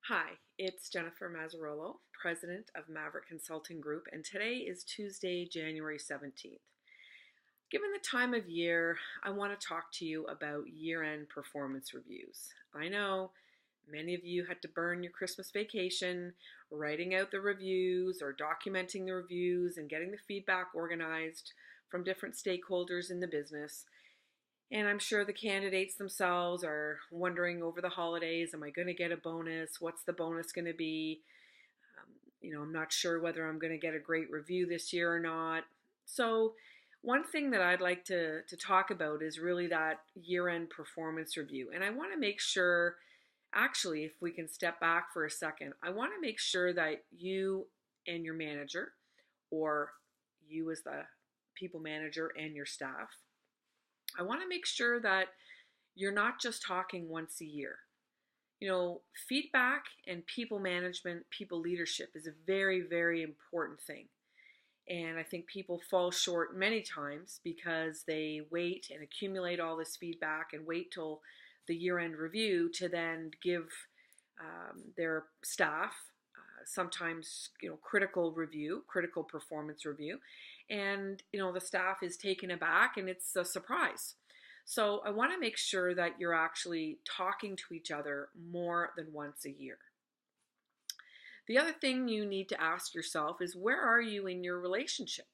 Hi, it's Jennifer Mazzarolo, President of Maverick Consulting Group, and today is Tuesday, January 17th. Given the time of year, I want to talk to you about year-end performance reviews. I know many of you had to burn your Christmas vacation writing out the reviews or documenting the reviews and getting the feedback organized from different stakeholders in the business. And I'm sure the candidates themselves are wondering over the holidays, am I going to get a bonus? What's the bonus going to be? I'm not sure whether I'm going to get a great review this year or not. So one thing that I'd like to talk about is really that year-end performance review. And I want to make sure, actually, if we can step back for a second, I want to make sure that you and your manager, or you as the people manager and your staff, I want to make sure that you're not just talking once a year. Feedback and people management, people leadership is a very, very important thing. And I think people fall short many times because they wait and accumulate all this feedback and wait till the year-end review to then give their staff sometimes critical review, critical performance review, and the staff is taken aback and it's a surprise. So I want to make sure that you're actually talking to each other more than once a year. The other thing you need to ask yourself is, where are you in your relationship?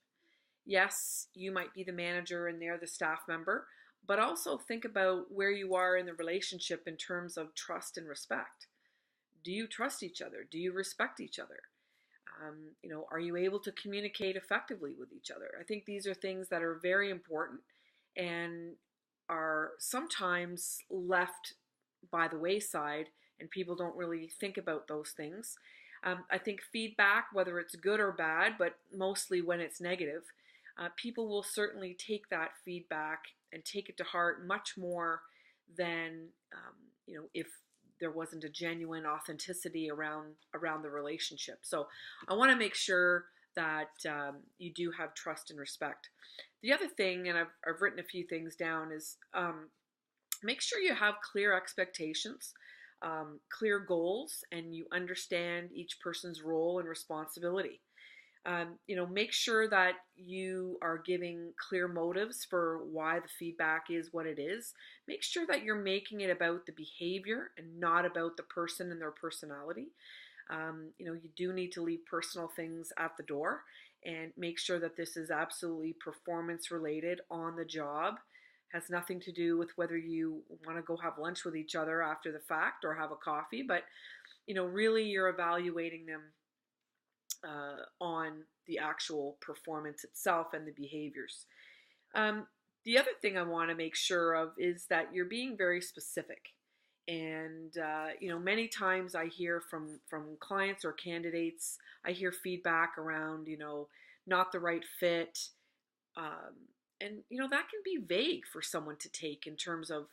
Yes, you might be the manager and they're the staff member, but also think about where you are in the relationship in terms of trust and respect. Do you trust each other? Do you respect each other? Are you able to communicate effectively with each other? I think these are things that are very important and are sometimes left by the wayside, and people don't really think about those things. I think feedback, whether it's good or bad, but mostly when it's negative, people will certainly take that feedback and take it to heart much more than if there wasn't a genuine authenticity around the relationship. So I want to make sure that you do have trust and respect. The other thing, and I've written a few things down, is make sure you have clear expectations, clear goals, and you understand each person's role and responsibility. Make sure that you are giving clear motives for why the feedback is what it is. Make sure that you're making it about the behavior and not about the person and their personality. You do need to leave personal things at the door, and make sure that this is absolutely performance related on the job. Has nothing to do with whether you want to go have lunch with each other after the fact or have a coffee, but really you're evaluating them on the actual performance itself and the behaviors. The other thing I want to make sure of is that you're being very specific. And many times I hear from clients or candidates, I hear feedback around not the right fit, and that can be vague for someone to take in terms of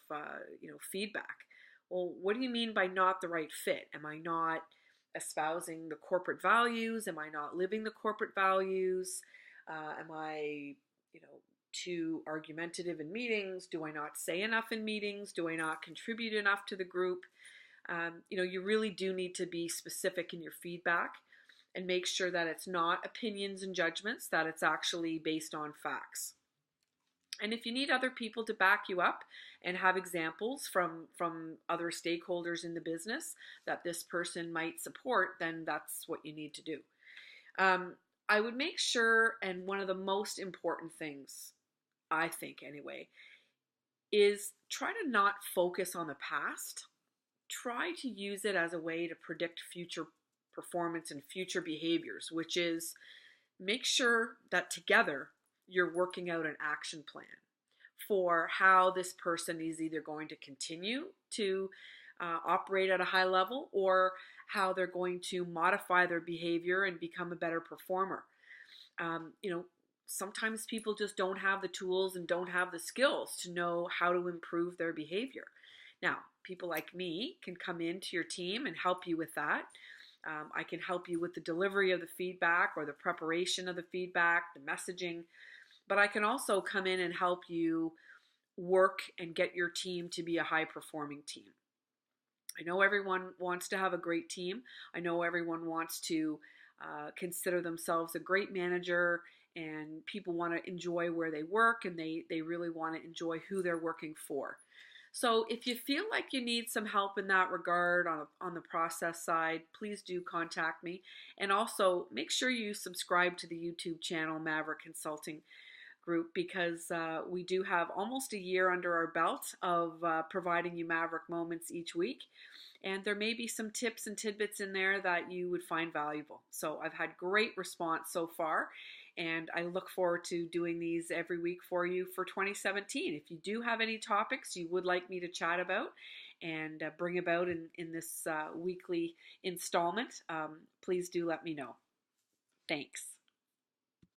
feedback. Well, what do you mean by not the right fit? Am I not espousing the corporate values? Am I not living the corporate values? Am I, too argumentative in meetings? Do I not say enough in meetings? Do I not contribute enough to the group? You really do need to be specific in your feedback and make sure that it's not opinions and judgments, that it's actually based on facts. And if you need other people to back you up and have examples from other stakeholders in the business that this person might support, then that's what you need to do. I would make sure, and one of the most important things, I think anyway, is try to not focus on the past. Try to use it as a way to predict future performance and future behaviors, which is make sure that together you're working out an action plan for how this person is either going to continue to operate at a high level, or how they're going to modify their behavior and become a better performer. Sometimes people just don't have the tools and don't have the skills to know how to improve their behavior. Now, people like me can come into your team and help you with that. I can help you with the delivery of the feedback or the preparation of the feedback, the messaging, but I can also come in and help you work and get your team to be a high-performing team. I know everyone wants to have a great team. I know everyone wants to consider themselves a great manager, and people want to enjoy where they work, and they really want to enjoy who they're working for. So if you feel like you need some help in that regard on the process side, please do contact me. And also make sure you subscribe to the YouTube channel Maverick Consulting Group, because we do have almost a year under our belt of providing you Maverick Moments each week. And there may be some tips and tidbits in there that you would find valuable. So I've had great response so far, and I look forward to doing these every week for you for 2017. If you do have any topics you would like me to chat about and bring about in this weekly installment, please do let me know. Thanks.